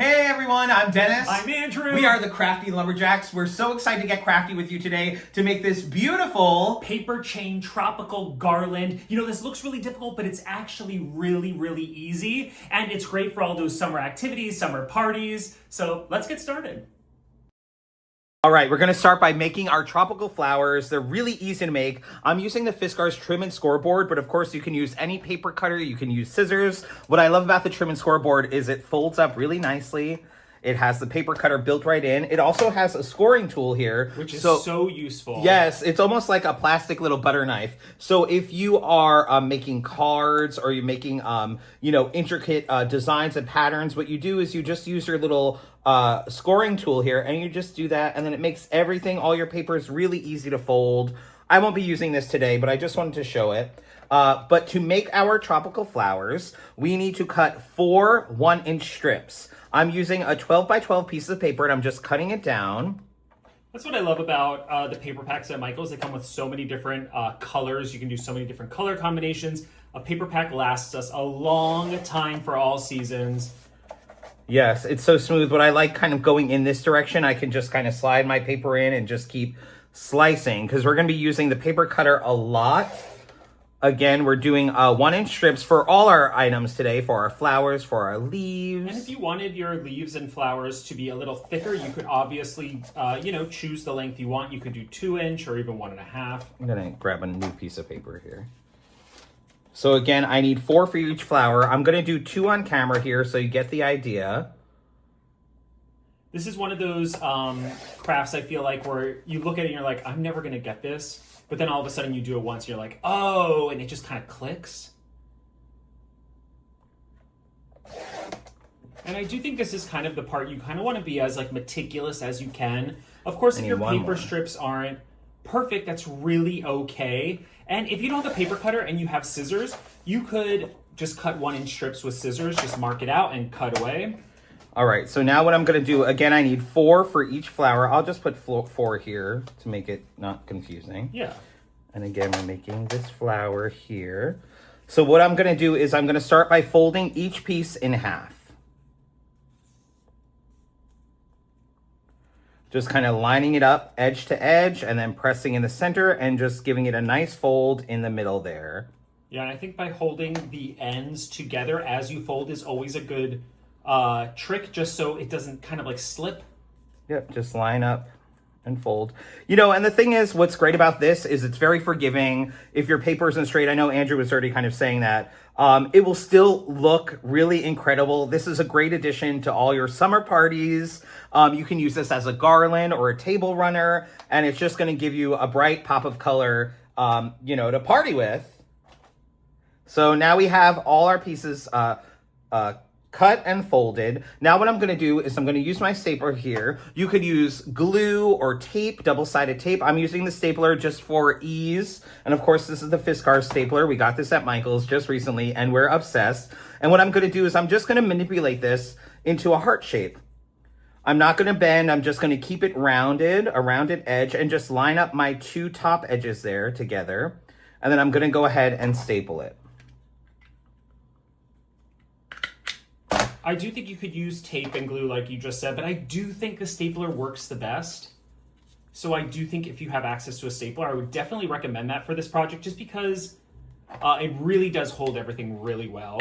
Hey everyone, I'm Dennis. I'm Andrew. We are the Crafty Lumberjacks. We're so excited to get crafty with you today to make this beautiful paper chain tropical garland. You know, this looks really difficult, but it's actually really, really easy. And it's great for all those summer activities, summer parties. So let's get started. All right, we're going to start by making our tropical flowers. They're really easy to make. I'm using the Fiskars trim and scoreboard, but of course you can use any paper cutter. You can use scissors. What I love about the trim and scoreboard is it folds up really nicely. It has the paper cutter built right in. It also has a scoring tool here. Which is so useful. Yes, it's almost like a plastic little butter knife. So if you are making cards or you're making, intricate designs and patterns, what you do is you just use your little scoring tool here and you just do that. And then it makes everything, all your papers really easy to fold. I won't be using this today, but I just wanted to show it. But to make our tropical flowers, we need to cut 4 1-inch strips. I'm using a 12 by 12 piece of paper and I'm just cutting it down. That's what I love about the paper packs at Michael's. They come with so many different colors. You can do so many different color combinations. A paper pack lasts us a long time for all seasons. Yes, it's so smooth. What I like kind of going in this direction, I can just kind of slide my paper in and just keep slicing because we're going to be using the paper cutter a lot. Again, we're doing 1-inch strips for all our items today, for our flowers, for our leaves. And if you wanted your leaves and flowers to be a little thicker, you could obviously, choose the length you want. You could do 2-inch or even 1.5. I'm going to grab a new piece of paper here. So again, I need 4 for each flower. I'm going to do 2 on camera here so you get the idea. This is one of those crafts I feel like where you look at it and you're like, I'm never going to get this. But then all of a sudden you do it once and you're like, oh, and it just kind of clicks. And I do think this is kind of the part you kind of want to be as like meticulous as you can. Of course, if your paper strips aren't perfect, that's really okay. And if you don't have a paper cutter and you have scissors, you could just cut 1-inch strips with scissors, just mark it out and cut away. All right, so now what I'm going to do, again, I need 4 for each flower. I'll just put 4 here to make it not confusing. Yeah. And again, we're making this flower here. So what I'm going to do is I'm going to start by folding each piece in half. Just kind of lining it up edge to edge and then pressing in the center and just giving it a nice fold in the middle there. Yeah, and I think by holding the ends together as you fold is always a good trick, just so it doesn't kind of like slip. Yep, just line up and fold. You know, and the thing is, what's great about this is it's very forgiving. If your paper isn't straight, I know Andrew was already kind of saying that, it will still look really incredible. This is a great addition to all your summer parties. You can use this as a garland or a table runner, and it's just going to give you a bright pop of color, to party with. So now we have all our pieces cut and folded. Now what I'm going to do is I'm going to use my stapler here. You could use glue or tape, double-sided tape. I'm using the stapler just for ease. And of course, this is the Fiskars stapler. We got this at Michael's just recently and we're obsessed. And what I'm going to do is I'm just going to manipulate this into a heart shape. I'm not going to bend. I'm just going to keep it rounded, a rounded edge, and just line up my 2 top edges there together. And then I'm going to go ahead and staple it. I do think you could use tape and glue like you just said, but I do think the stapler works the best. So I do think if you have access to a stapler, I would definitely recommend that for this project just because it really does hold everything really well.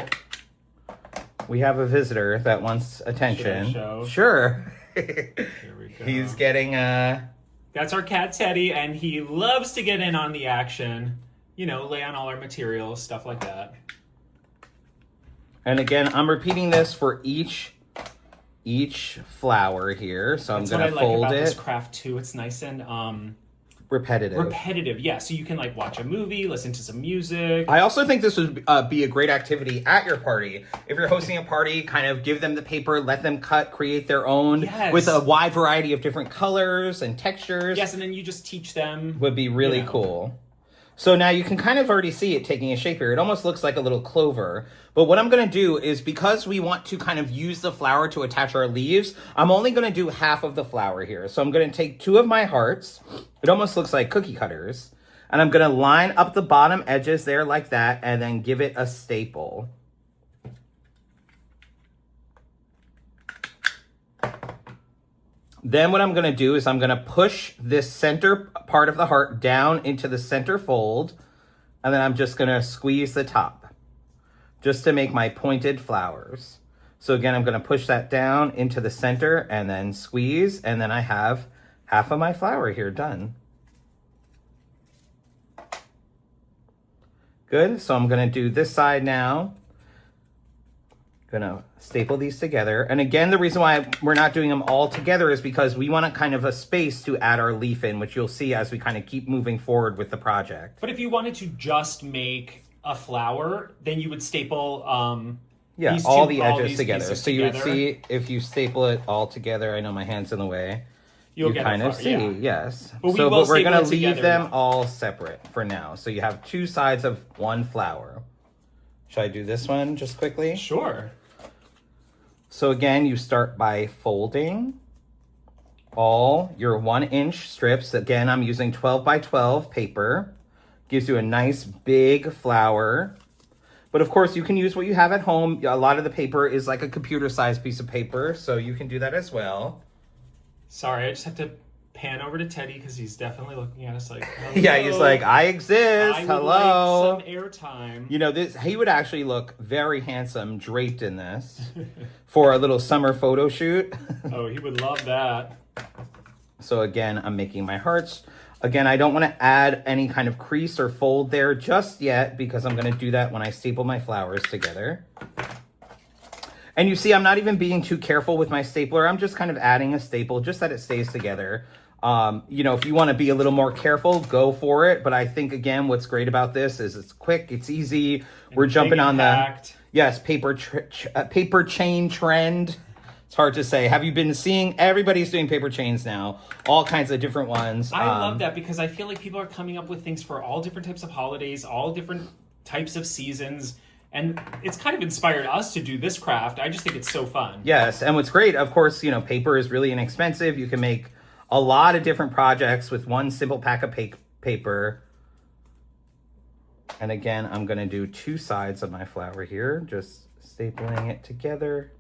We have a visitor that wants attention. Should I show? Sure. Here we go. He's getting That's our cat Teddy, and he loves to get in on the action. You know, lay on all our materials, stuff like that. And again, I'm repeating this for each flower here. So I'm going to fold it. That's what I like about this craft too. It's nice and repetitive, yeah. So you can like watch a movie, listen to some music. I also think this would be a great activity at your party. If you're hosting a party, kind of give them the paper, let them cut, create their own with a wide variety of different colors and textures. Yes, and then you just teach them. Would be really cool. So now you can kind of already see it taking a shape here. It almost looks like a little clover. But what I'm going to do is, because we want to kind of use the flower to attach our leaves, I'm only going to do half of the flower here. So I'm going to take 2 of my hearts. It almost looks like cookie cutters. And I'm going to line up the bottom edges there like that and then give it a staple. Then what I'm going to do is I'm going to push this center part of the heart down into the center fold. And then I'm just going to squeeze the top just to make my pointed flowers. So again, I'm going to push that down into the center and then squeeze. And then I have half of my flower here done. Good. So I'm going to do this side now. Gonna staple these together. And again, the reason why we're not doing them all together is because we want kind of a space to add our leaf in, which you'll see as we kind of keep moving forward with the project. But if you wanted to just make a flower, then you would staple yeah, all the edges together. So you would see if you staple it all together, I know my hand's in the way, you kind of see, yes. But we're gonna leave them all separate for now. So you have two sides of one flower. Should I do this one just quickly? Sure. So again, you start by folding all your 1-inch strips. Again, I'm using 12 by 12 paper. Gives you a nice big flower. But of course, you can use what you have at home. A lot of the paper is like a computer-sized piece of paper, so you can do that as well. Sorry, I just have to pan over to Teddy because he's definitely looking at us like, hello. Yeah, he's like, I exist. I Hello. would like some airtime. You know, he would actually look very handsome draped in this for a little summer photo shoot. Oh, he would love that. So again, I'm making my hearts. Again, I don't want to add any kind of crease or fold there just yet because I'm going to do that when I staple my flowers together. And you see, I'm not even being too careful with my stapler. I'm just kind of adding a staple just that it stays together. You know, if you want to be a little more careful, go for it. But I think, again, what's great about this is it's quick, it's easy. We're jumping on the, yes, paper chain trend. It's hard to say. Have you been seeing, everybody's doing paper chains now, all kinds of different ones. I love that because I feel like people are coming up with things for all different types of holidays, all different types of seasons. And it's kind of inspired us to do this craft. I just think it's so fun. Yes, and what's great, of course, you know, paper is really inexpensive. You can make a lot of different projects with one simple pack of paper. And again, I'm going to do two sides of my flower here, just stapling it together.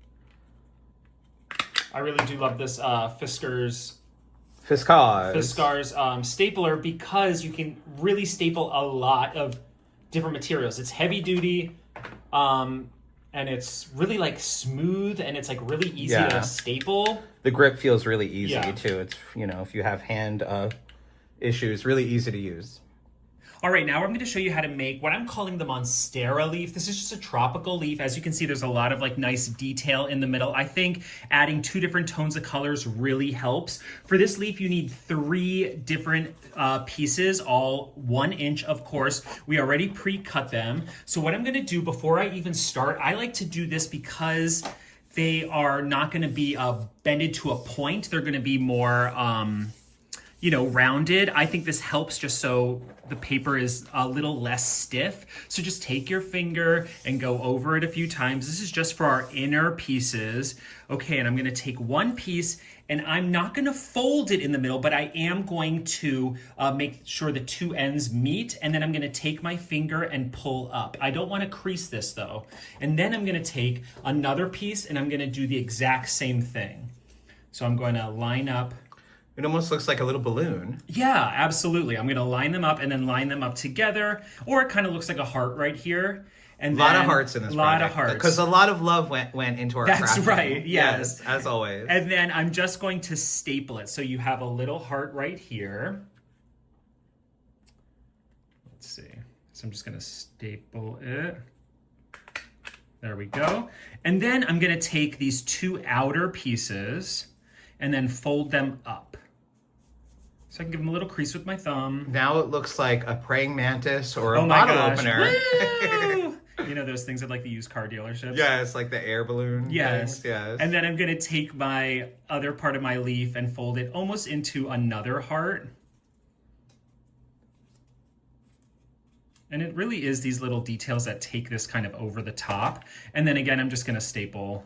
I really do love this Fiskars stapler because you can really staple a lot of different materials. It's heavy duty. And it's really like smooth and it's like really easy to staple. The grip feels really easy too. It's, you know, if you have hand issues, really easy to use. All right, now I'm going to show you how to make what I'm calling the Monstera leaf. This is just a tropical leaf. As you can see, there's a lot of like nice detail in the middle. I think adding 2 different tones of colors really helps. For this leaf, you need 3 different pieces, all 1 inch, of course. We already pre-cut them. So what I'm going to do before I even start, I like to do this because they are not going to be bended to a point. They're going to be more, you know, rounded. I think this helps just so the paper is a little less stiff. So just take your finger and go over it a few times. This is just for our inner pieces. Okay, and I'm gonna take 1 piece and I'm not gonna fold it in the middle, but I am going to make sure the 2 ends meet, and then I'm gonna take my finger and pull up. I don't wanna crease this though. And then I'm gonna take another piece and I'm gonna do the exact same thing. So I'm going to line up. It almost looks like a little balloon. Yeah, absolutely. I'm going to line them up and then line them up together. Or it kind of looks like a heart right here. And a lot of hearts in this project. A lot of hearts. Because a lot of love went into our crafting. That's right, yes. As always. And then I'm just going to staple it. So you have a little heart right here. Let's see. So I'm just going to staple it. There we go. And then I'm going to take these 2 outer pieces and then fold them up. So I can give them a little crease with my thumb. Now it looks like a praying mantis or a bottle opener. You know those things at like the used car dealerships? Yeah, it's like the air balloon. Yes. Things. Yes. And then I'm going to take my other part of my leaf and fold it almost into another heart. And it really is these little details that take this kind of over the top. And then again, I'm just going to staple.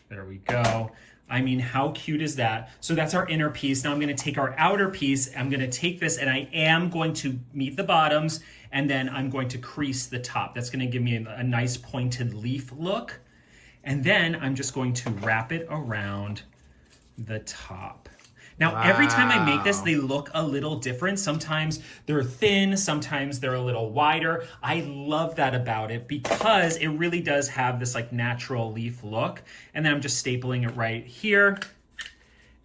There we go. I mean, how cute is that? So that's our inner piece. Now I'm going to take our outer piece. I'm going to take this and I am going to meet the bottoms, and then I'm going to crease the top. That's going to give me a nice pointed leaf look. And then I'm just going to wrap it around the top. Now, every time I make this, they look a little different. Sometimes they're thin, sometimes they're a little wider. I love that about it because it really does have this like natural leaf look. And then I'm just stapling it right here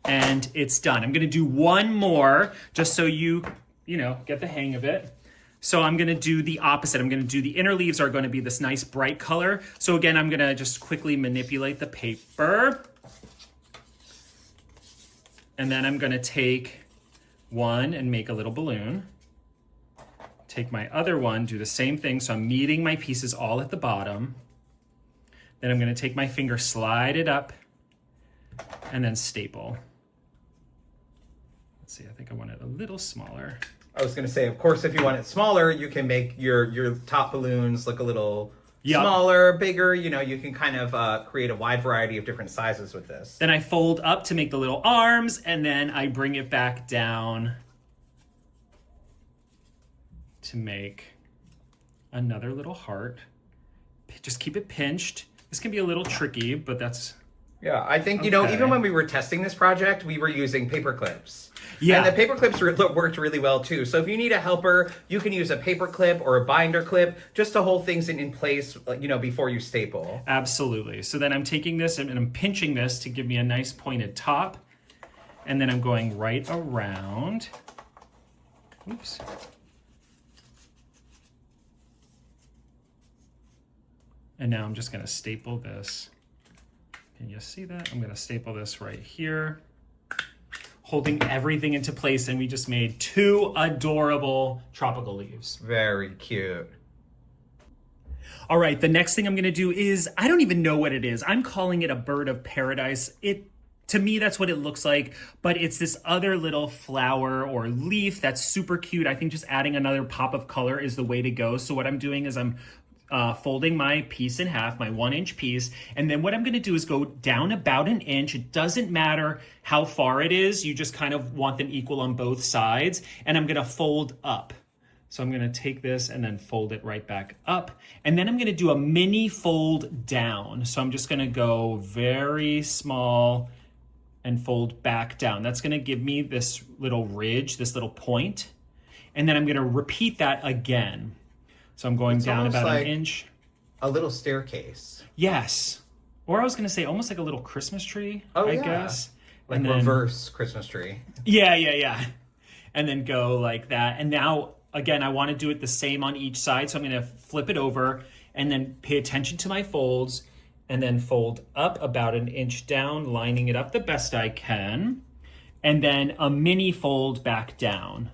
and it's done. I'm gonna do one more just so you know, get the hang of it. So I'm gonna do the opposite. I'm gonna do the inner leaves are gonna be this nice bright color. So again, I'm gonna just quickly manipulate the paper. And then I'm gonna take one and make a little balloon. Take my other one, do the same thing. So I'm meeting my pieces all at the bottom. Then I'm gonna take my finger, slide it up, and then staple. Let's see, I think I want it a little smaller. I was gonna say, of course, if you want it smaller, you can make your top balloons look a little smaller, bigger, you know, you can kind of create a wide variety of different sizes with this. Then I fold up to make the little arms, and then I bring it back down to make another little heart. Just keep it pinched. This can be a little tricky, but that's... Yeah, I think, you know, even when we were testing this project, we were using paper clips. Yeah. And the paper clips worked really well too. So if you need a helper, you can use a paper clip or a binder clip just to hold things in place, you know, before you staple. Absolutely. So then I'm taking this and I'm pinching this to give me a nice pointed top. And then I'm going right around. Oops. And now I'm just going to staple this. Can you see that? I'm going to staple this right here, holding everything into place, and we just made 2 adorable tropical leaves. Very cute. All right, the next thing I'm gonna do is, I don't even know what it is. I'm calling it a bird of paradise. To me, that's what it looks like, but it's this other little flower or leaf that's super cute. I think just adding another pop of color is the way to go. So what I'm doing is I'm folding my piece in half, my 1-inch piece. And then what I'm gonna do is go down about 1 inch. It doesn't matter how far it is. You just kind of want them equal on both sides. And I'm gonna fold up. So I'm gonna take this and then fold it right back up. And then I'm gonna do a mini fold down. So I'm just gonna go very small and fold back down. That's gonna give me this little ridge, this little point. And then I'm gonna repeat that again. So I'm going down about like 1 inch. A little staircase. Yes. Or I was gonna say almost like a little Christmas tree, I guess. Like and then, reverse Christmas tree. Yeah. And then go like that. And now, again, I wanna do it the same on each side. So I'm gonna flip it over and then pay attention to my folds and then fold up about 1 inch down, lining it up the best I can. And then a mini fold back down.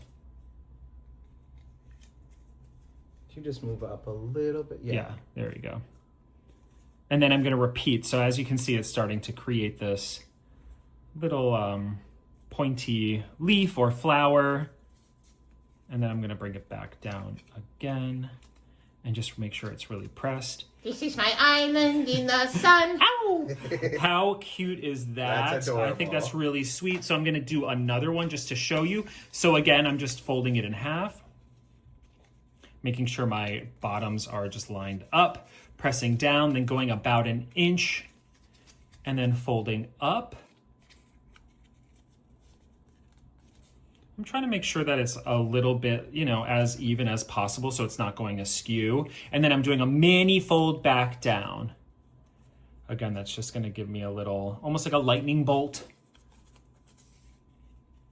You just move up a little bit. Yeah, there we go. And then I'm going to repeat. So as you can see, it's starting to create this little pointy leaf or flower. And then I'm going to bring it back down again and just make sure it's really pressed. This is my island in the sun. Ow! How cute is that? That's adorable. I think that's really sweet. So I'm going to do another one just to show you. So again, I'm just folding it in half, making sure my bottoms are just lined up, pressing down, then going about 1 inch, and then folding up. I'm trying to make sure that it's a little bit, you know, as even as possible so it's not going askew. And then I'm doing a mini fold back down. Again, that's just gonna give me a little, almost like a lightning bolt.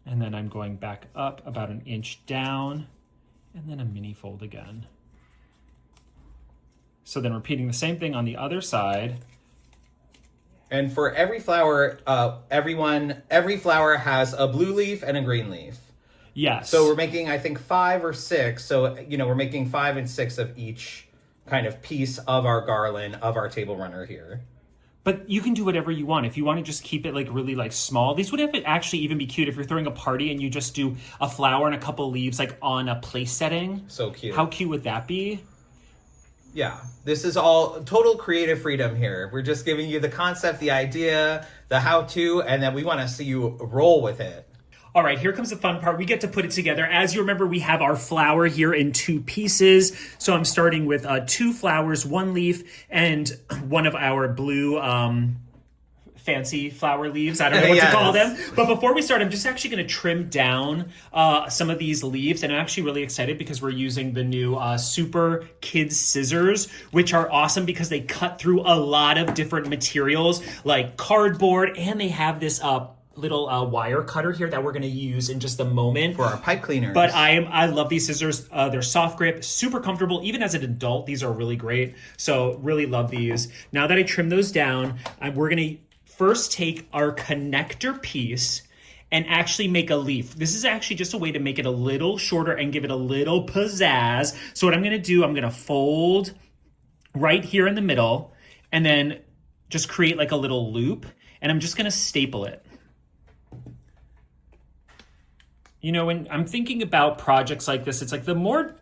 And then I'm going back up about 1 inch down, and then a mini fold again. So then repeating the same thing on the other side. And for every flower, every flower has a blue leaf and a green leaf. Yes. So we're making, I think, 5 or 6. So, you know, we're making 5 and 6 of each kind of piece of our garland, of our table runner here. But you can do whatever you want. If you want to just keep it like really like small, these would actually even be cute if you're throwing a party and you just do a flower and a couple leaves like on a place setting. So cute. How cute would that be? Yeah, this is all total creative freedom here. We're just giving you the concept, the idea, the how-to, and then we want to see you roll with it. All right, here comes the fun part. We get to put it together. As you remember, we have our flower here in 2 pieces. So I'm starting with 2 flowers, 1 leaf, and one of our blue fancy flower leaves. I don't know what to call them. But before we start, I'm just actually going to trim down some of these leaves. And I'm actually really excited because we're using the new Super Kids scissors, which are awesome because they cut through a lot of different materials like cardboard, and they have this little wire cutter here that we're going to use in just a moment for our pipe cleaners. But I love these scissors. They're soft grip, super comfortable. Even as an adult, these are really great. So really love these. Now that I trim those down, we're going to first take our connector piece and actually make a leaf. This is actually just a way to make it a little shorter and give it a little pizzazz. So what I'm going to do, I'm going to fold right here in the middle and then just create like a little loop, and I'm just going to staple it. You know, when I'm thinking about projects like this, it's like the more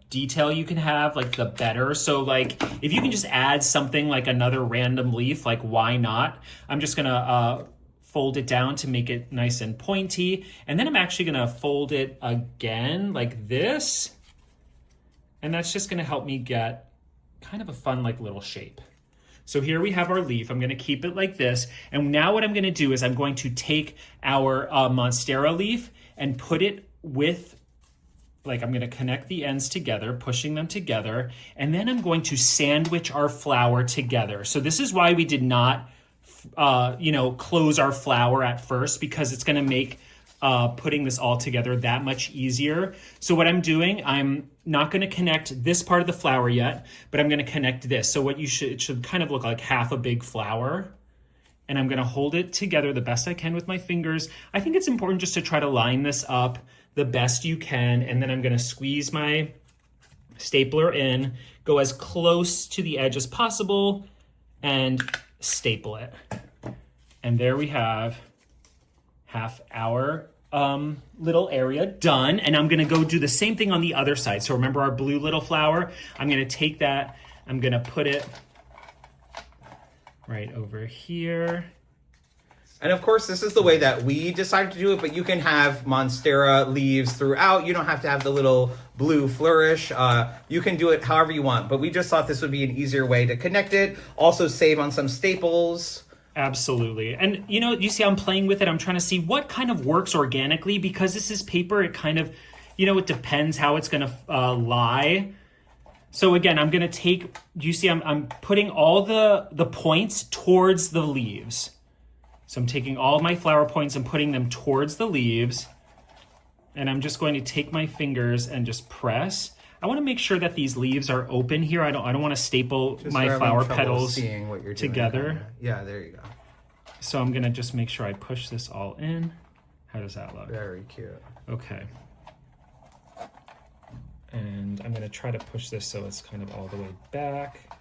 detail you can have, like the better. So like if you can just add something like another random leaf, like why not? I'm just gonna fold it down to make it nice and pointy. And then I'm actually gonna fold it again like this. And that's just gonna help me get kind of a fun like little shape. So here we have our leaf. I'm gonna keep it like this. And now what I'm gonna do is I'm going to take our Monstera leaf and put it with, like I'm gonna connect the ends together, pushing them together, and then I'm going to sandwich our flower together. So this is why we did not, close our flower at first, because it's gonna make putting this all together that much easier. So what I'm doing, I'm not gonna connect this part of the flower yet, but I'm gonna connect this. So it should kind of look like half a big flower. And I'm gonna hold it together the best I can with my fingers. I think it's important just to try to line this up the best you can. And then I'm gonna squeeze my stapler in, go as close to the edge as possible, and staple it. And there we have half our little area done. And I'm gonna go do the same thing on the other side. So remember our blue little flower? I'm gonna take that, I'm gonna put it right over here. And of course, this is the way that we decided to do it, but you can have Monstera leaves throughout. You don't have to have the little blue flourish. You can do it however you want, but we just thought this would be an easier way to connect it. Also save on some staples. Absolutely. And you see I'm playing with it. I'm trying to see what kind of works organically, because this is paper. It kind of, it depends how it's going to lie. So again, I'm gonna take, you see I'm putting all the points towards the leaves. So I'm taking all my flower points and putting them towards the leaves. And I'm just going to take my fingers and just press. I wanna make sure that these leaves are open here. I don't wanna staple just my flower petals together. Yeah, there you go. So I'm gonna just make sure I push this all in. How does that look? Very cute. Okay. And I'm gonna try to push this so it's kind of all the way back.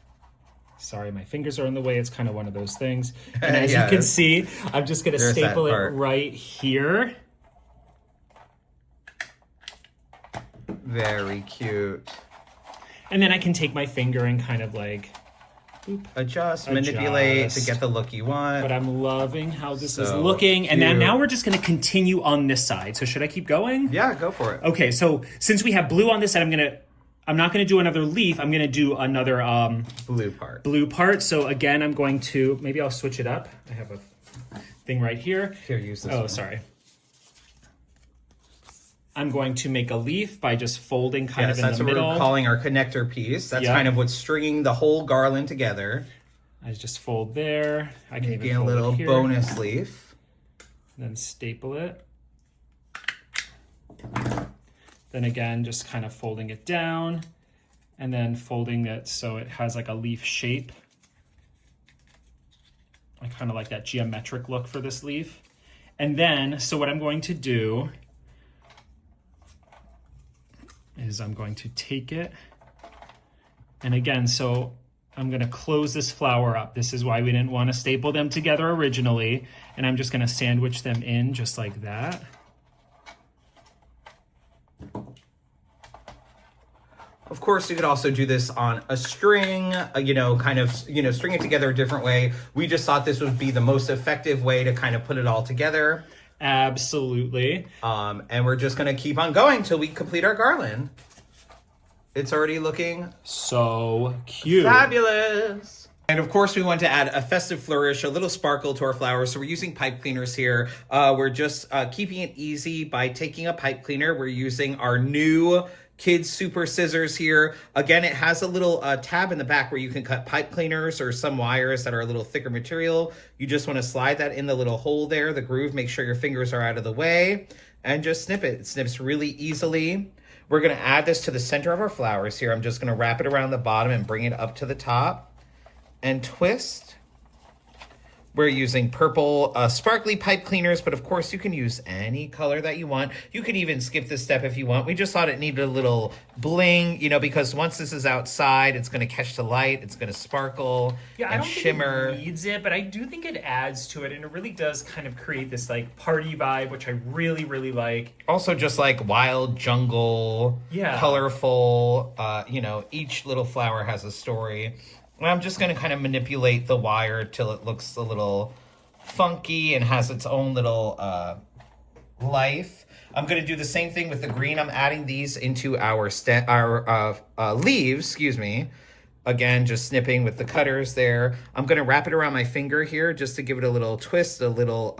Sorry, my fingers are in the way. It's kind of one of those things. And as you can see, I'm just gonna staple it right here. Very cute. And then I can take my finger and kind of like, adjust, manipulate to get the look you want. But I'm loving how this is looking. And then now we're just gonna continue on this side. So should I keep going? Yeah, go for it. Okay, so since we have blue on this side, I'm not gonna do another leaf. I'm gonna do another blue part. So again, I'm going to, maybe I'll switch it up. I have a thing right here. Here, use this one. Sorry. I'm going to make a leaf by just folding kind of in the middle. That's what we're calling our connector piece. That's kind of what's stringing the whole garland together. I just fold there. I can even fold a little bonus leaf. Then staple it. Then again, just kind of folding it down and then folding it so it has like a leaf shape. I kind of like that geometric look for this leaf. And then, so what I'm going to do is I'm going to take it, and again, so I'm gonna close this flower up. This is why we didn't want to staple them together originally, and I'm just gonna sandwich them in just like that. Of course, you could also do this on a string, string it together a different way. We just thought this would be the most effective way to kind of put it all together. Absolutely. And we're just going to keep on going till we complete our garland. It's already looking so cute. Fabulous. And of course, we want to add a festive flourish, a little sparkle to our flowers. So we're using pipe cleaners here. We're just keeping it easy by taking a pipe cleaner. We're using our new Kids Super Scissors here. Again, it has a little tab in the back where you can cut pipe cleaners or some wires that are a little thicker material. You just want to slide that in the little hole there, the groove. Make sure your fingers are out of the way and just snip it. It snips really easily. We're going to add this to the center of our flowers here. I'm just going to wrap it around the bottom and bring it up to the top and twist. We're using purple sparkly pipe cleaners, but of course you can use any color that you want. You could even skip this step if you want. We just thought it needed a little bling, you know, because once this is outside, it's going to catch the light, it's going to sparkle and shimmer. Think it needs it, but I do think it adds to it, and it really does kind of create this like party vibe, which I really, really like. Also just like wild jungle, colorful, you know, each little flower has a story. And I'm just going to kind of manipulate the wire till it looks a little funky and has its own little life. I'm going to do the same thing with the green. I'm adding these into our leaves, excuse me. Again, just snipping with the cutters there. I'm going to wrap it around my finger here just to give it a little twist, a little...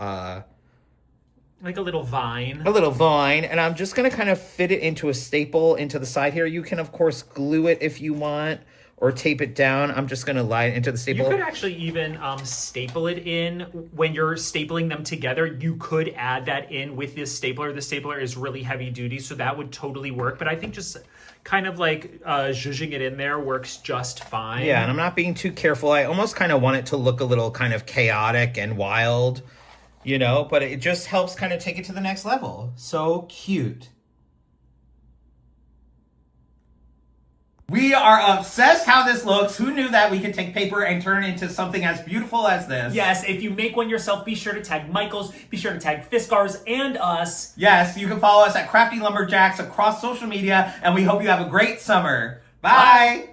like a little vine. A little vine. And I'm just going to kind of fit it into a staple into the side here. You can, of course, glue it if you want, or tape it down. I'm just going to lie it into the staple. You could actually even staple it in. When you're stapling them together, you could add that in with this stapler. The stapler is really heavy duty, so that would totally work. But I think just kind of like zhuzhing it in there works just fine. Yeah, and I'm not being too careful. I almost kind of want it to look a little kind of chaotic and wild, you know, but it just helps kind of take it to the next level. So cute. We are obsessed how this looks. Who knew that we could take paper and turn it into something as beautiful as this? Yes, if you make one yourself, be sure to tag Michaels, be sure to tag Fiskars and us. Yes, you can follow us at Crafty Lumberjacks across social media, and we hope you have a great summer. Bye.